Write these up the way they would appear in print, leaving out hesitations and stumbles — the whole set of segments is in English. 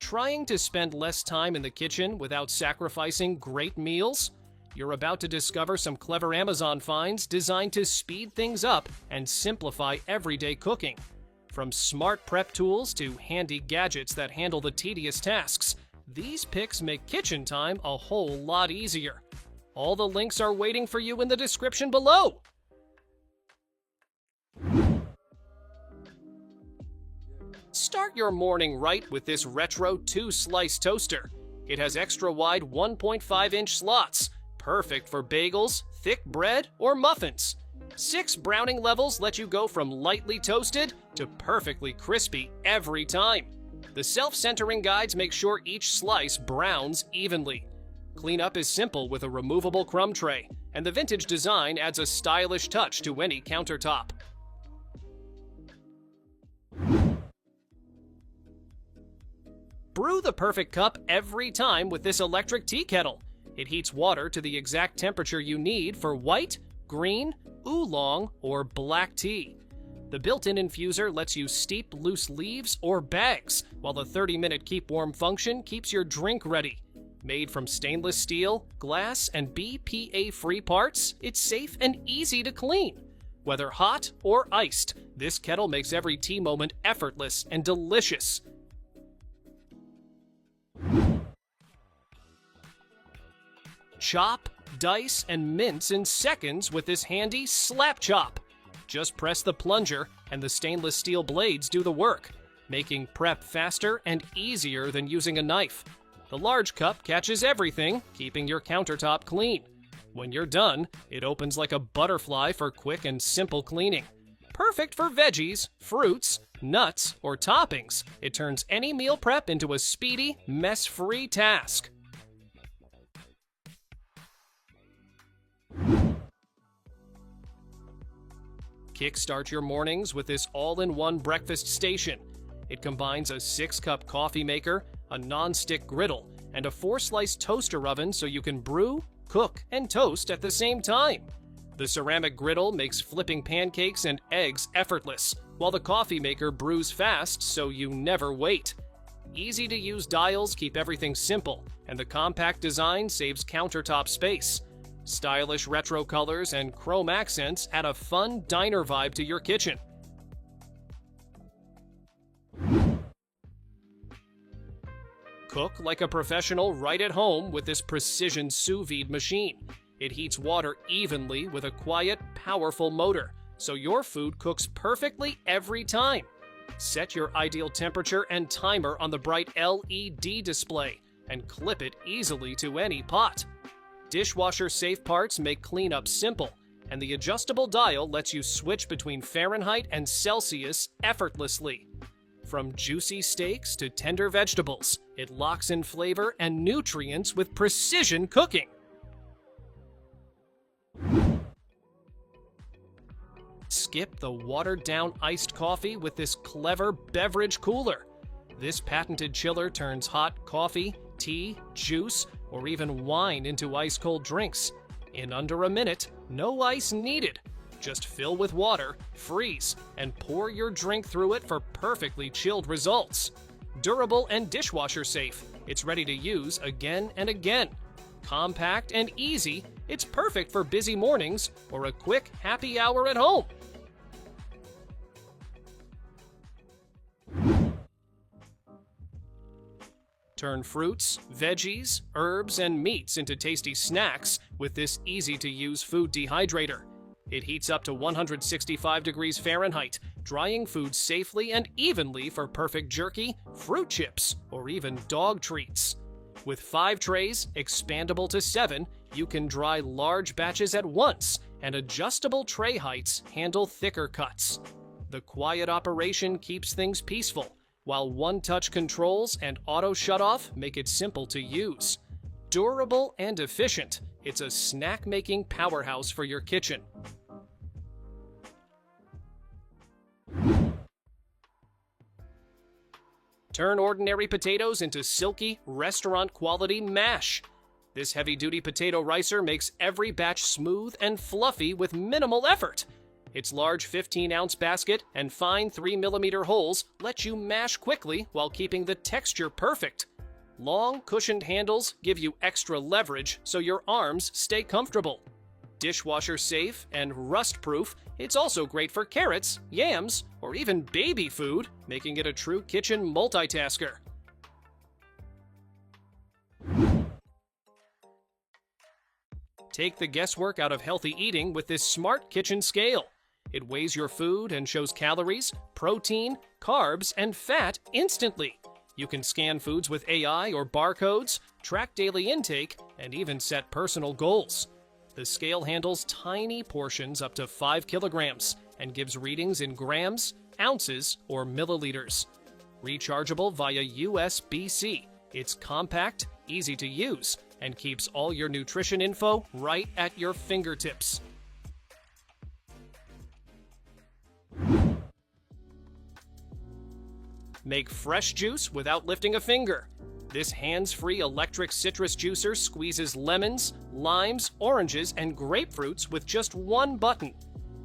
Trying to spend less time in the kitchen without sacrificing great meals? You're about to discover some clever Amazon finds designed to speed things up and simplify everyday cooking. From smart prep tools to handy gadgets that handle the tedious tasks, these picks make kitchen time a whole lot easier. All the links are waiting for you in the description below. Start your morning right with this retro 2-slice toaster. It has extra wide 1.5-inch slots, perfect for bagels, thick bread, or muffins. 6 browning levels let you go from lightly toasted to perfectly crispy every time. The self-centering guides make sure each slice browns evenly. Cleanup is simple with a removable crumb tray, and the vintage design adds a stylish touch to any countertop. Brew the perfect cup every time with this electric tea kettle. It heats water to the exact temperature you need for white, green, oolong, or black tea. The built-in infuser lets you steep loose leaves or bags, while the 30-minute keep warm function keeps your drink ready. Made from stainless steel, glass, and BPA-free parts, it's safe and easy to clean. Whether hot or iced, this kettle makes every tea moment effortless and delicious. Chop, dice, and mince in seconds with this handy slap chop. Just press the plunger and the stainless steel blades do the work, making prep faster and easier than using a knife. The large cup catches everything, keeping your countertop clean. When you're done, it opens like a butterfly for quick and simple cleaning. Perfect for veggies, fruits, nuts, or toppings, it turns any meal prep into a speedy, mess-free task. Kickstart your mornings with this all-in-one breakfast station. It combines a 6-cup coffee maker, a non-stick griddle, and a 4-slice toaster oven so you can brew, cook, and toast at the same time. The ceramic griddle makes flipping pancakes and eggs effortless, while the coffee maker brews fast so you never wait. Easy-to-use dials keep everything simple, and the compact design saves countertop space. Stylish retro colors and chrome accents add a fun diner vibe to your kitchen. Cook like a professional right at home with this precision sous vide machine. It heats water evenly with a quiet, powerful motor, so your food cooks perfectly every time. Set your ideal temperature and timer on the bright LED display and clip it easily to any pot. Dishwasher-safe parts make cleanup simple, and the adjustable dial lets you switch between Fahrenheit and Celsius effortlessly. From juicy steaks to tender vegetables, it locks in flavor and nutrients with precision cooking. Skip the watered-down iced coffee with this clever beverage cooler. This patented chiller turns hot coffee, tea, juice, or even wine into ice-cold drinks. In under a minute, no ice needed. Just fill with water, freeze, and pour your drink through it for perfectly chilled results. Durable and dishwasher safe, it's ready to use again and again. Compact and easy, it's perfect for busy mornings or a quick happy hour at home. Turn fruits, veggies, herbs, and meats into tasty snacks with this easy-to-use food dehydrator. It heats up to 165 degrees Fahrenheit, drying food safely and evenly for perfect jerky, fruit chips, or even dog treats. With 5 trays, expandable to 7, you can dry large batches at once, and adjustable tray heights handle thicker cuts. The quiet operation keeps things peaceful, while one-touch controls and auto shutoff make it simple to use. Durable and efficient, it's a snack-making powerhouse for your kitchen. Turn ordinary potatoes into silky, restaurant-quality mash. This heavy-duty potato ricer makes every batch smooth and fluffy with minimal effort. Its large 15-ounce basket and fine 3mm holes let you mash quickly while keeping the texture perfect. Long, cushioned handles give you extra leverage so your arms stay comfortable. Dishwasher safe and rust-proof, it's also great for carrots, yams, or even baby food, making it a true kitchen multitasker. Take the guesswork out of healthy eating with this smart kitchen scale. It weighs your food and shows calories, protein, carbs, and fat instantly. You can scan foods with AI or barcodes, track daily intake, and even set personal goals. The scale handles tiny portions up to 5 kilograms and gives readings in grams, ounces, or milliliters. Rechargeable via USB-C. It's compact, easy to use, and keeps all your nutrition info right at your fingertips. Make fresh juice without lifting a finger. This hands-free electric citrus juicer squeezes lemons, limes, oranges, and grapefruits with just one button.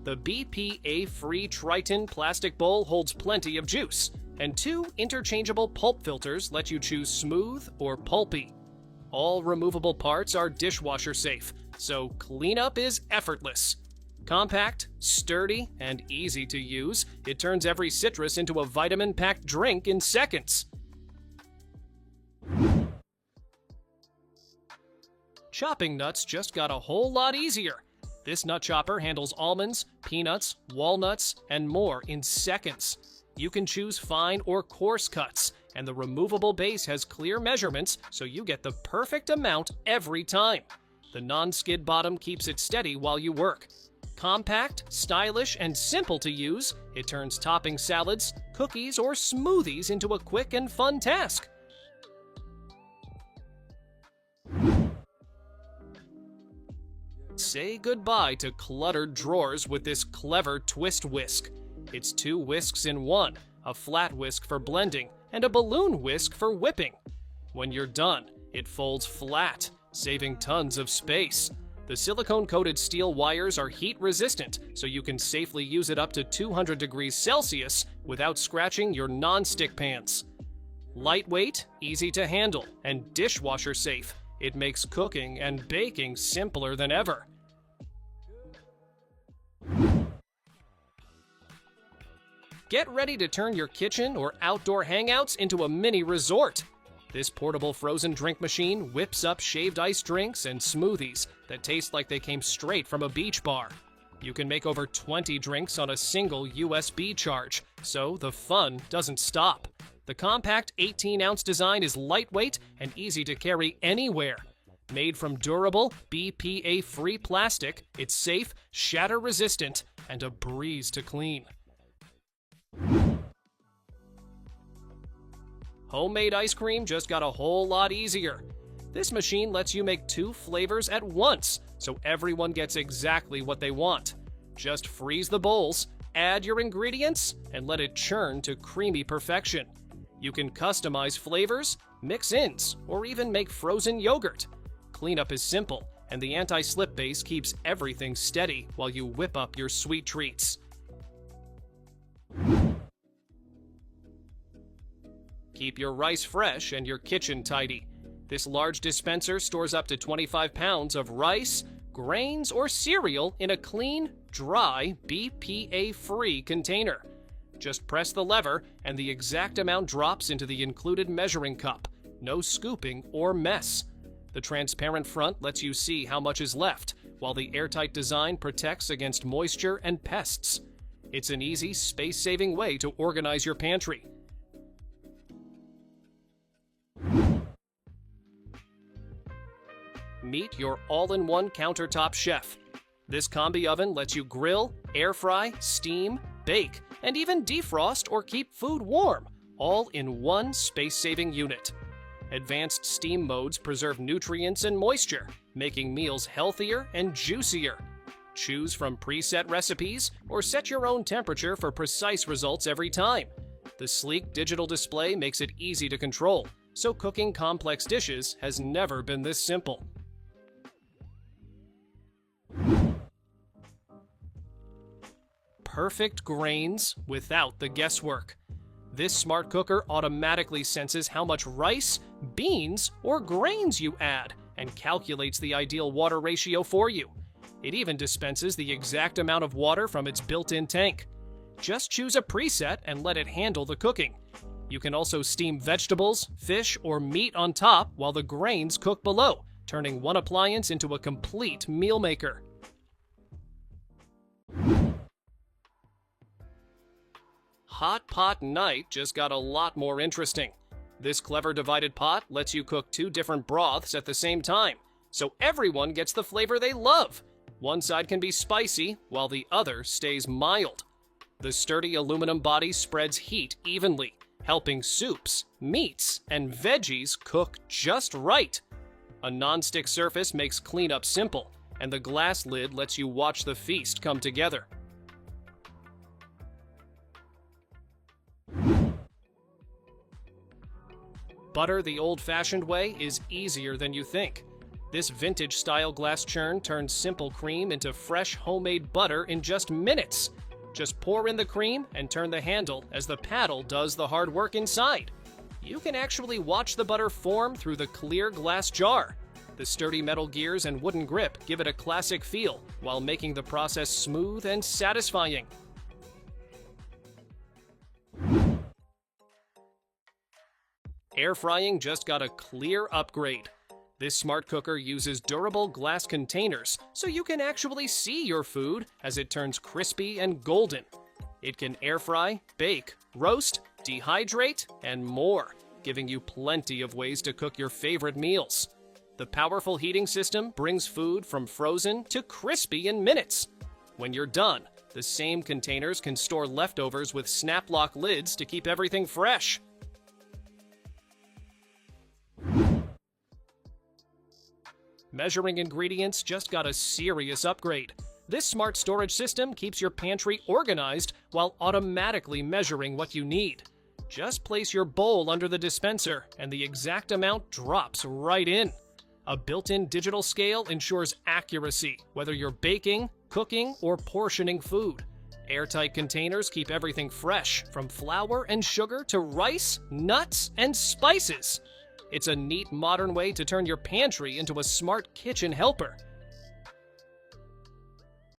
The BPA-free Triton plastic bowl holds plenty of juice, and 2 interchangeable pulp filters let you choose smooth or pulpy. All removable parts are dishwasher safe, so cleanup is effortless. Compact, sturdy, and easy to use, it turns every citrus into a vitamin-packed drink in seconds. Chopping nuts just got a whole lot easier. This nut chopper handles almonds, peanuts, walnuts, and more in seconds. You can choose fine or coarse cuts, and the removable base has clear measurements so you get the perfect amount every time. The non-skid bottom keeps it steady while you work. Compact, stylish, and simple to use, it turns topping salads, cookies, or smoothies into a quick and fun task. Say goodbye to cluttered drawers with this clever twist whisk. It's 2 whisks in one, a flat whisk for blending and a balloon whisk for whipping. When you're done, it folds flat, saving tons of space. The silicone-coated steel wires are heat-resistant, so you can safely use it up to 200 degrees Celsius without scratching your non-stick pans. Lightweight, easy to handle, and dishwasher safe, it makes cooking and baking simpler than ever. Get ready to turn your kitchen or outdoor hangouts into a mini resort. This portable frozen drink machine whips up shaved ice drinks and smoothies that taste like they came straight from a beach bar. You can make over 20 drinks on a single USB charge, so the fun doesn't stop. The compact 18-ounce design is lightweight and easy to carry anywhere. Made from durable, BPA-free plastic, it's safe, shatter-resistant, and a breeze to clean. Homemade ice cream just got a whole lot easier. This machine lets you make 2 flavors at once, so everyone gets exactly what they want. Just freeze the bowls, add your ingredients, and let it churn to creamy perfection. You can customize flavors, mix ins, or even make frozen yogurt. Cleanup is simple, and the anti-slip base keeps everything steady while you whip up your sweet treats. Keep your rice fresh and your kitchen tidy. This large dispenser stores up to 25 pounds of rice, grains, or cereal in a clean, dry, BPA-free container. Just press the lever and the exact amount drops into the included measuring cup. No scooping or mess. The transparent front lets you see how much is left, while the airtight design protects against moisture and pests. It's an easy, space-saving way to organize your pantry. Meet your all-in-one countertop chef. This combi oven lets you grill, air fry, steam, bake, and even defrost or keep food warm, all in one space-saving unit. Advanced steam modes preserve nutrients and moisture, making meals healthier and juicier. Choose from preset recipes or set your own temperature for precise results every time. The sleek digital display makes it easy to control, so cooking complex dishes has never been this simple. perfect grains without the guesswork. This smart cooker automatically senses how much rice, beans, or grains you add and calculates the ideal water ratio for you. It even dispenses the exact amount of water from its built-in tank. Just choose a preset and let it handle the cooking. You can also steam vegetables, fish, or meat on top while the grains cook below, turning one appliance into a complete meal maker. Hot Pot Night just got a lot more interesting. This clever divided pot lets you cook 2 different broths at the same time, so everyone gets the flavor they love. One side can be spicy, while the other stays mild. The sturdy aluminum body spreads heat evenly, helping soups, meats, and veggies cook just right. A non-stick surface makes cleanup simple, and the glass lid lets you watch the feast come together. Butter the old-fashioned way is easier than you think. This vintage-style glass churn turns simple cream into fresh homemade butter in just minutes. Just pour in the cream and turn the handle as the paddle does the hard work inside. You can actually watch the butter form through the clear glass jar. The sturdy metal gears and wooden grip give it a classic feel while making the process smooth and satisfying. Air frying just got a clear upgrade. This smart cooker uses durable glass containers, so you can actually see your food as it turns crispy and golden. It can air fry, bake, roast, dehydrate, and more, giving you plenty of ways to cook your favorite meals. The powerful heating system brings food from frozen to crispy in minutes. When you're done, the same containers can store leftovers with snap-lock lids to keep everything fresh. Measuring ingredients just got a serious upgrade. This smart storage system keeps your pantry organized while automatically measuring what you need. Just place your bowl under the dispenser and the exact amount drops right in. A built-in digital scale ensures accuracy, whether you're baking, cooking, or portioning food. Airtight containers keep everything fresh, from flour and sugar to rice, nuts, and spices. It's a neat modern way to turn your pantry into a smart kitchen helper.